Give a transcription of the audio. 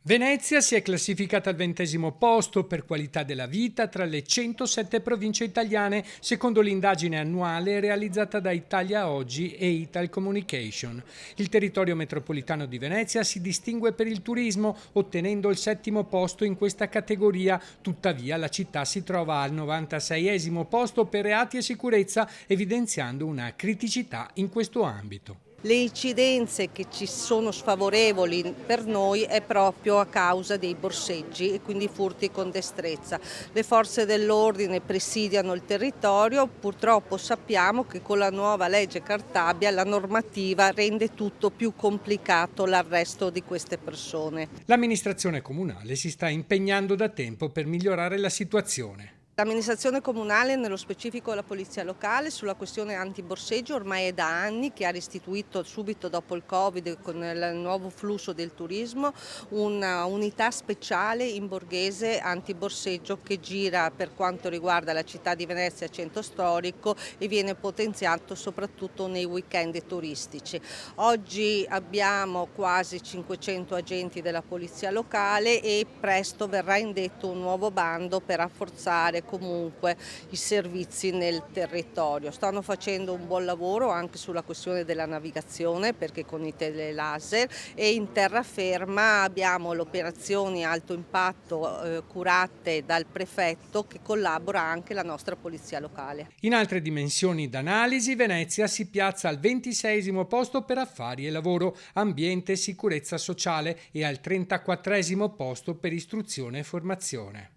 Venezia si è classificata al 20° posto per qualità della vita tra le 107 province italiane, secondo l'indagine annuale realizzata da Italia Oggi e Ital Communication. Il territorio metropolitano di Venezia si distingue per il turismo, ottenendo il 7° posto in questa categoria. Tuttavia la città si trova al 96° posto per reati e sicurezza, evidenziando una criticità in questo ambito. Le incidenze che ci sono sfavorevoli per noi è proprio a causa dei borseggi e quindi furti con destrezza. Le forze dell'ordine presidiano il territorio, purtroppo sappiamo che con la nuova legge Cartabia la normativa rende tutto più complicato l'arresto di queste persone. L'amministrazione comunale si sta impegnando da tempo per migliorare la situazione. L'amministrazione comunale, nello specifico la polizia locale, sulla questione antiborseggio ormai è da anni che ha restituito subito dopo il Covid, con il nuovo flusso del turismo, una unità speciale in borghese antiborseggio che gira per quanto riguarda la città di Venezia, centro storico, e viene potenziato soprattutto nei weekend turistici. Oggi abbiamo quasi 500 agenti della polizia locale e presto verrà indetto un nuovo bando per rafforzare comunque i servizi nel territorio. Stanno facendo un buon lavoro anche sulla questione della navigazione, perché con i telelaser, e in terraferma abbiamo le operazioni alto impatto curate dal prefetto, che collabora anche la nostra polizia locale. In altre dimensioni d'analisi, Venezia si piazza al 26° posto per affari e lavoro, ambiente e sicurezza sociale e al 34° posto per istruzione e formazione.